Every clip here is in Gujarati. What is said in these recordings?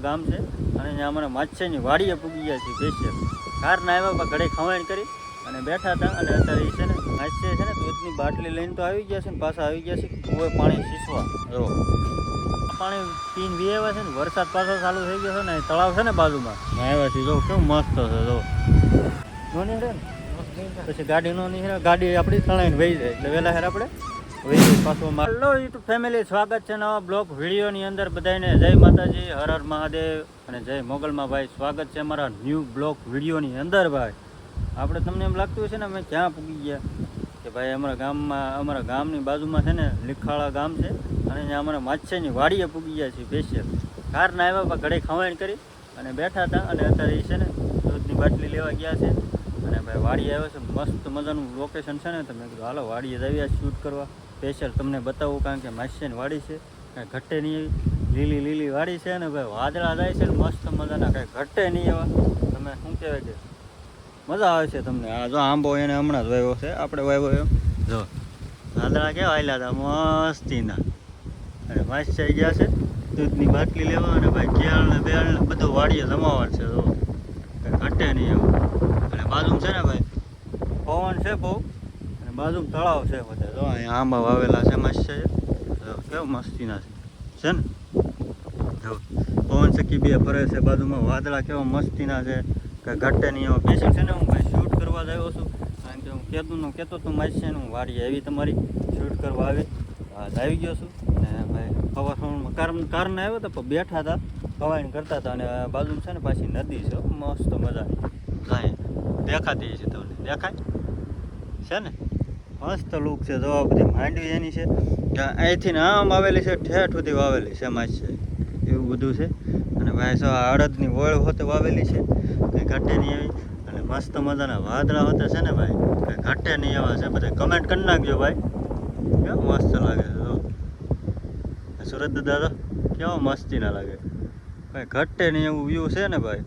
ગામ છે અને ત્યાં અમારા માછીની વાડીએ પૂગી ગયા છે સ્પેશિયલ કારના આવ્યા ઘરે ખવાણ કરી અને બેઠા હતા અને અત્યારે છે ને માછી છે ને દૂધની બાટલી લઈને તો આવી ગયા છે ને પાછા આવી ગયા છે કુએ પાણી સીસવા જો પાણી પીને બી આવ્યા છે ને વરસાદ પાછો ચાલુ થઈ ગયો છે ને તળાવ છે ને બાજુમાં આવ્યા છે જો કેવું મસ્ત છે જો જોની રે પછી ગાડી નો નહીં ગાડી આપણી તણાઈને વહી જાય એટલે વહેલા હેર આપણે હેલો યુટ્યુબ ફેમિલી, સ્વાગત છે નવા બ્લોગ વિડીયોની અંદર. બધાને જય માતાજી, હર હર મહાદેવ અને જય મોગલમાં. ભાઈ સ્વાગત છે અમારા ન્યૂ બ્લોગ વિડીયોની અંદર. ભાઈ આપણે તમને એમ લાગતું હશે ને અમે ક્યાં પૂગી ગયા કે ભાઈ અમારા ગામની બાજુમાં છે ને લીખાળા ગામ છે અને ત્યાં અમારા માછીની વાડીએ પૂગી ગયા છે સ્પેશિયલ કારના આવ્યા ઘરે ખવાણ કરી અને બેઠા હતા અને અત્યારે છે ને દૂધની બાટલી લેવા ગયા છે અને ભાઈ વાડી આવ્યો છે. મસ્ત મજાનું લોકેશન છે ને, તમે કીધું હાલો વાડીએ જ આવ્યા શૂટ કરવા સ્પેશિયલ તમને બતાવું, કારણ કે માછીની વાડી છે કાંઈ ઘટે નહીં એવી લીલી લીલી વાડી છે ને ભાઈ વાદળા જાય છે મસ્ત મજાના, કાંઈ ઘટે નહીં એવા. તમે શું કહેવાય કે મજા આવે છે તમને. આ જો આંબો એને હમણાં જ વાવ્યો છે, આપણે વાવ્યો એમ જો વાદળા કેવા આવેલા હતા મસ્તીના. અને માછી આવી ગયા છે દૂધની બાટલી લેવા અને ભાઈ કેળ ને બેળ ને બધું વાડીએ જમાવવાનું છે જો કાંઈ ઘટે નહીં એવું. અને બાજુમાં છે ને ભાઈ પવન છે બહુ અને બાજુમાં તળાવ છે બધા જો અહીંયા આંબા વાવેલા છે મસ્ત છે કેવું મસ્તીના છે ને જો પવન સખી બે ફરે છે બાજુમાં, વાદળા કેવા મસ્તીના છે કાંઈ ઘટે નહીં એવા. પેશન્ટ છે ને હું ભાઈ શૂટ કરવા જ આવ્યો છું, કારણ કે હું કહેતો હતું માછી છે ને હું વાડી આવી તમારી શૂટ કરવા આવી ગયો છું. અને ભાઈ સવારમાં કારને આવ્યો તો બેઠા હતા હવાઈન કરતા હતા અને બાજુમાં છે ને પાછી નદી છે મસ્ત મજાની જાય દેખાતી છે તમને દેખાય છે ને મસ્ત લુક છે. જો બધી માંડવી એની છે અહીંથી ને આમ આવેલી છે ઠેઠ સુધી વાવેલી છે માછી એવું બધું છે. અને ભાઈ જો અડદની વળ હોતે વાવેલી છે કંઈ ઘટે નહીં એવી. અને મસ્ત મજાના વાદળા હોતે છે ને ભાઈ કંઈ ઘટે નહીં એવા છે. બધા કમેન્ટ કરી નાખજો ભાઈ કેવું મસ્ત લાગે છે. જો સુરત દાદા કેવા મસ્તી ના લાગે, કંઈ ઘટે નહીં એવું વ્યૂ છે ને ભાઈ.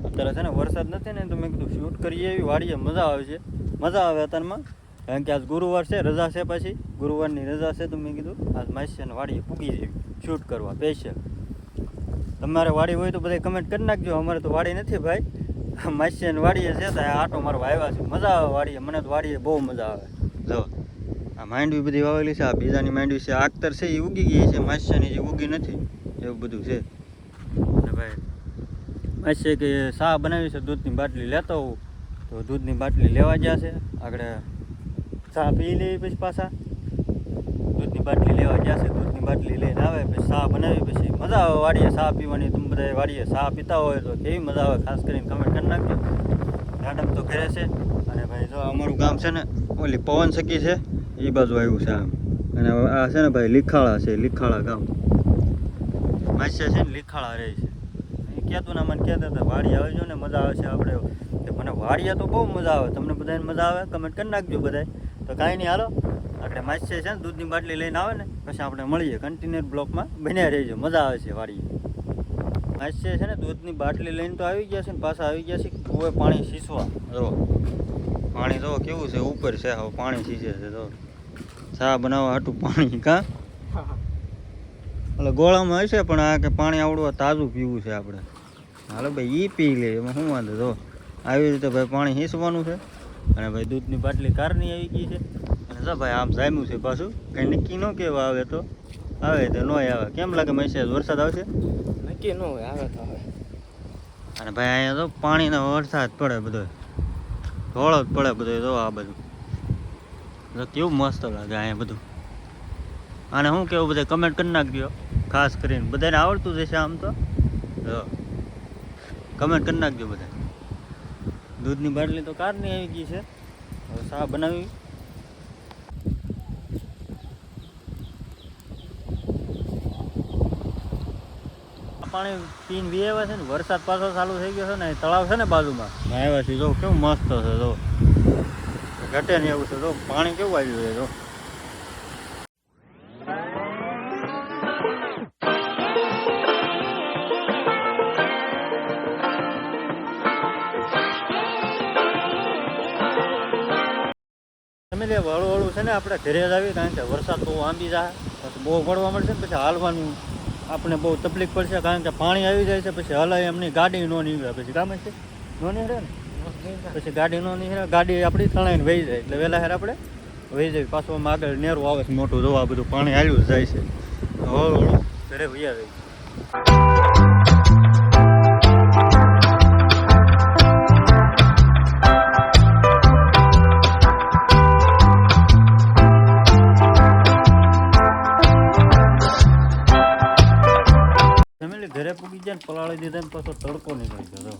અત્યારે છે ને વરસાદ નથી ને તો મેં કીધું શૂટ કરીએ એવી વાડીએ મજા આવે છે, મજા આવે અત્યારમાં, કારણ કે આજ ગુરુવાર છે, રજા છે, પછી ગુરુવારની રજા છે તો મેં કીધું આજ માછીને વાડીએ પૂગી જેવી શૂટ કરવા સ્પેશિયલ. તમારે વાડી હોય તો બધા કમેન્ટ કરી નાખજો. અમારે તો વાડી નથી ભાઈ, માછીને વાડીએ છે તો આટો મારવા આવ્યા છે. મજા આવે વાડીએ, મને તો વાડીએ બહુ મજા આવે. જો આ માંડવી બધી વાવેલી છે, આ બીજાની માંડવી છે, આખતર છે એ ઉગી ગઈ છે, માછીની જે ઉગી નથી એવું બધું છે. અને ભાઈ માછી કે ચા બનાવી છે, દૂધની બાટલી લેતો હોઉં તો દૂધની બાટલી લેવા ગયા છે. આગળ ચા પી લેવી પછી પાછા દૂધની બાટલી લેવા ગયા છે. દૂધની બાટલી લઈને આવે પછી ચા બનાવી પછી મજા આવે વાડીએ ચા પીવાની. તમે બધા વાડીએ ચા પીતા હોય તો કેવી મજા આવે ખાસ કરીને કમેન્ટ કરી નાખજો. મેડમ તો ઘરે છે અને ભાઈ જો અમારું ગામ છે ને ઓલી પવન સખી છે એ બાજુ આવ્યું છે આમ. અને આ છે ને ભાઈ લીખાળા છે, લીખાળા ગામ માછીયા છે ને લીખાળા રહે છે. કહેતું ના મને કહેતા હતા વાડી આવજો ને મજા આવે છે આપણે. મને વાડીએ તો બહુ મજા આવે, તમને બધાને મજા આવે કમેન્ટ કરી નાખજો બધાય. તો કાંઈ નહીં હાલો આપણે માછી છે ને દૂધની બાટલી લઈને આવે ને પછી આપણે મળીએ કન્ટિન્યુ બ્લોકમાં બન્યા રહેજો, મજા આવે છે વાડીએ. માછી છે ને દૂધની બાટલી લઈને તો આવી ગયા છે ને પાછા આવી ગયા છે કુએ પાણી સીસવા. જો પાણી જો કેવું છે ઉપર છે, હવે પાણી સીસે છે. જો ચા બનાવવા હાટું પાણી કાં એટલે ગોળામાં હશે પણ આ કે પાણી આવડું તાજું પીવું છે આપણે. હાલો ભાઈ એ પી લે એમાં શું વાંધો. જો આવી રીતે ભાઈ પાણી હીસવાનું છે. અને ભાઈ દૂધની બાટલી કારની આવી ગઈ છે. અને જો ભાઈ આમ જામ્યું છે પાછું, કંઈ નક્કી ન કેવા આવે તો આવે તો ન આવે. કેમ લાગે મેસેજ વરસાદ આવશે? નક્કી ન હોય, આવે તો આવે. અને ભાઈ અહીંયા તો પાણીનો વરસાદ પડે બધો ધોળો જ પડે બધો. જો આ બધું જો કેવું મસ્ત લાગે અહીંયા બધું. અને શું કેવું બધા કમેન્ટ કરી નાખજો ખાસ કરીને, બધાને આવડતું જશે આમ તો કમેન્ટ કરી નાખજો બધા. દૂધની બાટલી તો કારની આવી ગઈ છે, હવે ચા બનાવી. પાણી પીને બી આવ્યા છે ને વરસાદ પાછો ચાલુ થઈ ગયો છે ને તળાવ છે ને બાજુમાં આવ્યા છે. જો કેવું મસ્ત છે, જો ઘટે નહીં એવું છે. જો પાણી કેવું આવ્યું છે. જો હળું હળું છે ને આપણે ઘરે જ આવી, કારણ કે વરસાદ બહુ આંબી જાય પછી બહુ પડવા મળશે ને પછી હાલવાનું આપણે બહુ તકલીફ પડશે કારણ કે પાણી આવી જાય છે પછી હલાય એમની ગાડી ન નીકળે પછી કામ છે ન નીકળે ને પછી ગાડી ન નીકળે ગાડી આપણી તણાઈને વહી જાય એટલે વહેલા હેર આપણે વહી જાય પાછું આમાં આગળ નેરું આવે છે મોટું જોવા બધું પાણી આવ્યું જ જાય છે હળવું ઘરે વૈયા જાય ફેમિલી ઘરે પૂગી જાય ને પલાળી દીધા ને પાછો તડકો નીકળી ગયો જો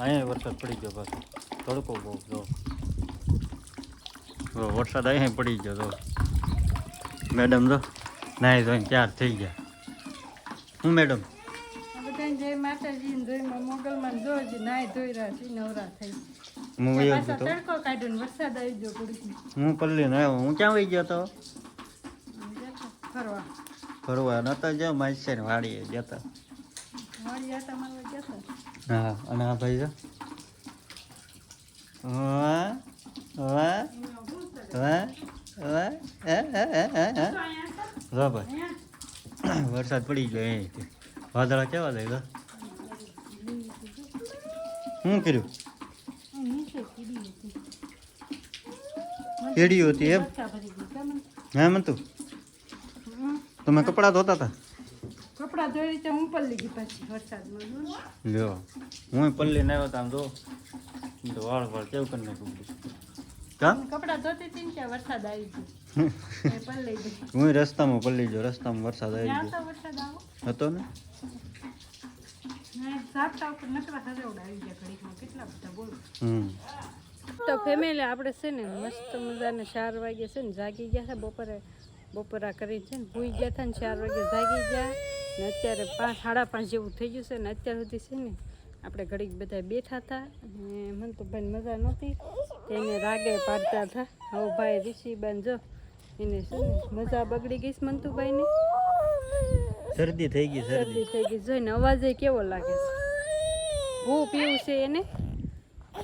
અહીંયા વરસાદ પડી ગયો પાછો તડકો બહુ જો વરસાદ અહીંયા પડી ગયો જો મેડમ જો નાહી ધોઈને તૈયાર થઈ ગયા હું મેડમ બધાને જય માતાજી ને જય મોગલમાં જોજી નાઈ ધોઈ રહ્યા છે નવરા થઈ હું વયો પાછો ગયો તડકો કાઢ્યો ને વરસાદ આવી ગયો ઘડીક હું પલ્લીને આવ્યો હું ક્યાં વહી ગયો તો ફરવા ફરવા નતા જાવ મારી ને વાડીએ જતા વાળી આટા મારવા ગયા હતા હા અને આ ભાઈ જો વાહ વાહ વાહ વાહ જો ભાઈ વરસાદ પડી ગયો એ વાદળા કેવા થાય શું કર્યું કેડીઓ હતી એમ હા મનતું તમે કપડાં ધોતા હતા કપડા ધોઈ રીતે હું પલ્લી ગઈ પછી વરસાદમાં લ્યો હું પલ્લી આવ્યો તો આમ જો તો વાળ વાળ કેવું કરી નાખ્યું કા કપડા ધોતી હતી ને ત્યાં વરસાદ આવી ગયો એ પલ્લી ગઈ હું રસ્તામાં પલ્લી ગયો રસ્તામાં વરસાદ આવી ત્યાં ગયો તો વરસાદ આવો હતો ને ઝાપટા ઉપર નકરા હજાવડા આવી ગયા ઘડીકમાં કેટલા બધા બોલો હમ તો ફેમિલી આપણે છે ને મસ્ત મજાને 4 વાગે છે ને જાગી ગયા છે બપોરા કરી છે ને ભૂઈ ગયા હતા ને 4 વાગે જાગી ગયા ને અત્યારે 5:30 જેવું થઈ ગયું છે ને અત્યાર સુધી છે ને આપણે ઘડીક બધા બેઠા હતા અને મને તો ભાઈ મજા નહોતી તેને રાગે પાડતા હતા હવે ભાઈ ઋષિબેન જો એને છે ને મજા બગડી ગઈ છે મંતુભાઈની શરદી થઈ ગઈ શરદી થઈ ગઈ જોઈને અવાજ કેવો લાગે છે હું પીવું છે એને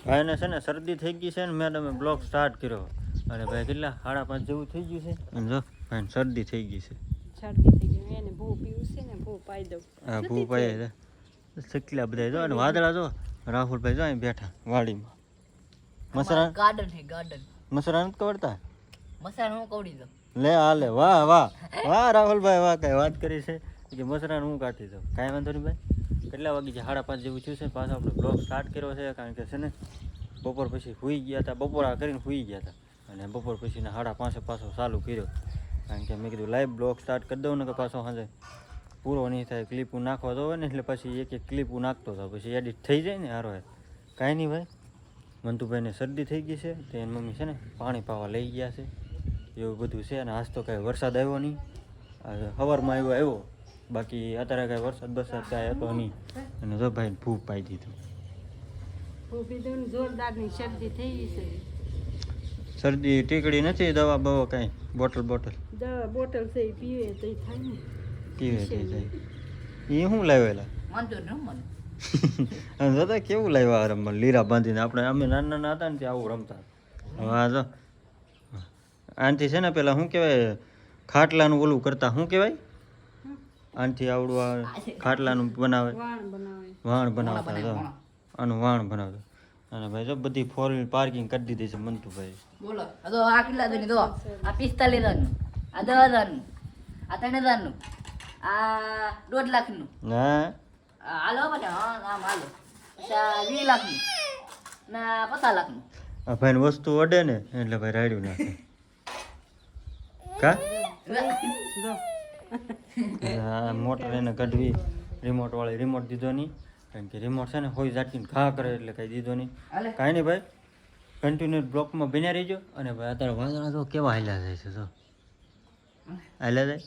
ભાઈને છે ને શરદી થઈ ગઈ છે ને મેડમે બ્લોગ સ્ટાર્ટ કર્યો અને ભાઈ કેટલા 5:30 જેવું થઈ ગયું છે અને જો ભાઈને શરદી થઈ ગઈ છે શરદી થઈ ગઈ એને ભૂ પીવું છે ને ભૂ પાઈ દઉં હા ભૂ પાઈ સકલા બધા જો અને વાદળા જો રાહુલભાઈ જો અહીં બેઠા વાડીમાં મસરા ગાર્ડન હે ગાર્ડન મસરા નથી કવડતા મસાલા હું કવડી દઉં લે હાલે વાહ વાહ વાહ રાહુલભાઈ વાહ કઈ વાત કરી છે કે મસરાને હું કાઢી દઉં કાંઈ વાંધો નહીં ભાઈ કેટલા વાગે છે 5:30 જેવું થયું છે પાછો આપણે બ્લોગ સ્ટાર્ટ કર્યો છે કારણ કે છે ને બપોર પછી સૂઈ ગયા હતા બપોરા કરીને સૂઈ ગયા હતા અને બપોર પછીને 5:30 પાછો ચાલુ કર્યો કારણ કે મેં કીધું લાઈવ બ્લોગ સ્ટાર્ટ કરી દઉં ને કે પાછો સાંજે પૂરો નહીં થાય ક્લિપું નાખવા તો હોય ને એટલે પછી એક ક્લિપું નાખતો હતો પછી એડિટ થઈ જાય ને હારો કાંઈ નહીં ભાઈ મંતુભાઈને શરદી થઈ ગઈ છે તો એની મમ્મી છે ને પાણી પાવા લઈ ગયા છે એવું બધું છે અને આજ તો કાંઈ વરસાદ આવ્યો નહીં સવારમાં આવ્યો બાકી અત્યારે કાંઈ વરસાદ કાંઈ હતો નહીં અને જો ભાઈ ભૂખ પાઈ દીધું ભૂ પીધું ને જોરદારની શરદી થઈ ગઈ છે શરદી ટીકડી નથી દવા બવા કાંઈ બોટલ દવા બોટલ છે એ પીવે તો એ થાય ને પીવે થઈ જાય એ શું લાવેલા વાંધો ન મને અને દાદા કેવું લાવ્યા રમવા લીરા બાંધીને આપણે અમે નાના નાના હતા ને ત્યાં આવું રમતા હા જો આનથી છે ને પેલા શું કહેવાય ખાટલાનું ઓલું કરતા શું કહેવાય આનથી આવડું આ ખાટલાનું બનાવે વાણ બનાવતા જો આનું વાણ બનાવતા અને ભાઈ જો બધી 4 વ્હીલ પાર્કિંગ કરી દીધી છે મંતુભાઈ બોલો આ તો આ કેટલા દની દો આ 45,000 નું આ 10,000 નું આ 3,000 નું આ 1.5 લાખ નું હા હાલો બધા હા આમ હાલો પછી આ 20 લાખ નું ના 50 લાખ નું આ ભાઈ વસ્તુ અડે ને એટલે ભાઈ રાડ્યું નાખે કા હા મોટર એને કાઢવી રિમોટ વાળી રિમોટ દીધો નહીં કારણ કે રિમોટ છે ને હોય જાટીને ઘા કરે એટલે કાંઈ દીધો નહીં કાંઈ નહીં ભાઈ કન્ટિન્યુ બ્લોકમાં બન્યા રહીજો અને ભાઈ અત્યારે વાદળા તો કેવા હાલ્યા જાય છે જો હાલ્યા જાય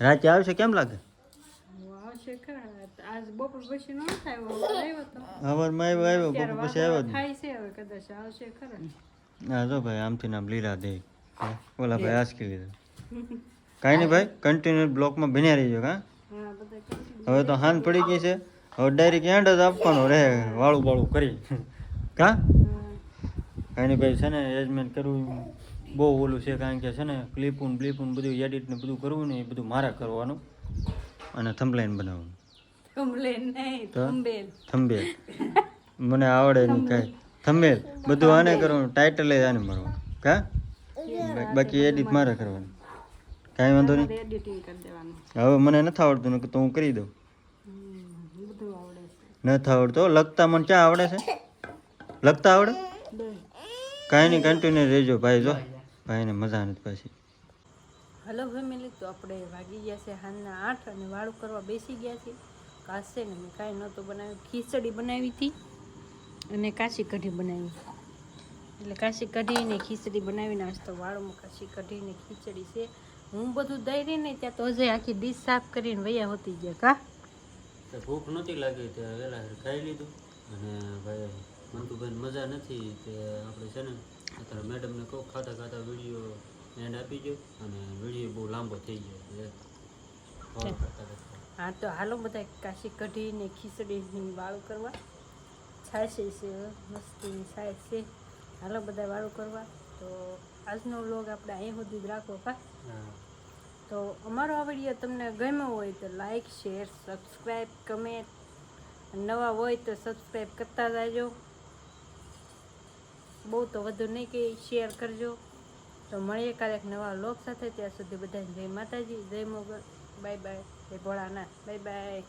રાતે આવશે કેમ લાગે આવશે ખરા આજ બપોર પછી ન થાય સવારમાં આવ્યો બપોર પછી આવ્યો જ થાય છે હવે કદાચ આવશે ખરા હા જો ભાઈ આમથી નામ લીલા દે ઓલા ભાઈ આસકી લીધું કાંઈ નહીં ભાઈ કન્ટિન્યુ બ્લોકમાં બન્યા રહીજો કા હવે તો હાન પડી ગઈ છે હવે ડાયરેક્ટ એન્ડ જ આપવાનો રહે વાળું બાળું કરી કા કાંઈ નહીં ભાઈ છે ને એજમેન્ટ કરવું બહુ ઓલું છે કારણ કે છે ને ક્લિપું બ્લીપું બધું એડિટ ને બધું કરવું ને એ બધું મારે કરવાનું અને થંબલાઈન બનાવવાનું. કમ્પ્લેન નહીં તો? થંબેલ થંબેલ મને આવડે નહીં કાંઈ. થંબેલ બધું આને કરવાનું, ટાઇટલ આને મારવાનું કા બાકી એડિટ મારે કરવાનું. કાંઈ વાંધો નહીં. એડિટિંગ કરી દેવાનું. હવે મને નથી આવડતું ને તો હું કરી દઉં. બધું આવડે છે. નથી આવડતો લખતા મને ક્યાં આવડે છે? લખતા આવડે? કાંઈ નહીં, કન્ટિન્યુ રહેજો ભાઈ. જો ભાઈને મજા નથી પાછી. હલો ફેમિલી, તો આપણે વાગી ગયા છે સાંજના 8 અને વાળું કરવા બેસી ગયા છીએ. કાશ છે ને મેં કાંઈ નહોતું બનાવ્યું, ખીચડી બનાવી હતી અને કાશી કઢી બનાવી. એટલે કાશી કઢી ને ખીચડી બનાવીને આજ તો વાળુંમાં કાશી કઢી ને ખીચડી છે. હું બધું દઈ રહી ને ત્યાં તો હજે આખી ડીશ સાફ કરીને વૈયા હોતી ગયા કા. ભૂખ નહોતી લાગી ત્યાં વહેલા ખાઈ લીધું. અને ભાઈ મંતુભાઈને મજા નથી તે આપણે છે ને અત્યારે મેડમને કહું ખાતા ખાતા વિડીયો એન્ડ આપી ગયો અને વિડીયો બહુ લાંબો થઈ ગયો છે. હા તો હાલો બધા કાશી કઢી ને ખીચડીની વાળું કરવા. છાશ છે મસ્તીની છાશ છે. હાલો બધા વાળું કરવા. તો આજનો વ્લોગ આપણે અહીં સુધી જ રાખો કા. તો અમારો આ વિડીયો તમને ગમ્યો હોય તો લાઈક શેર સબસ્ક્રાઈબ કમેન્ટ, નવા હોય તો સબસ્ક્રાઈબ કરતા જાજો. બહુ તો વધુ નહીં કે શેર કરજો. તો મળીએ કાલે એક નવા વ્લોગ સાથે. ત્યાં સુધી બધાને જય માતાજી, જય મોગલ, બાય બાય, જય ભોળાનાથ, બાય બાય.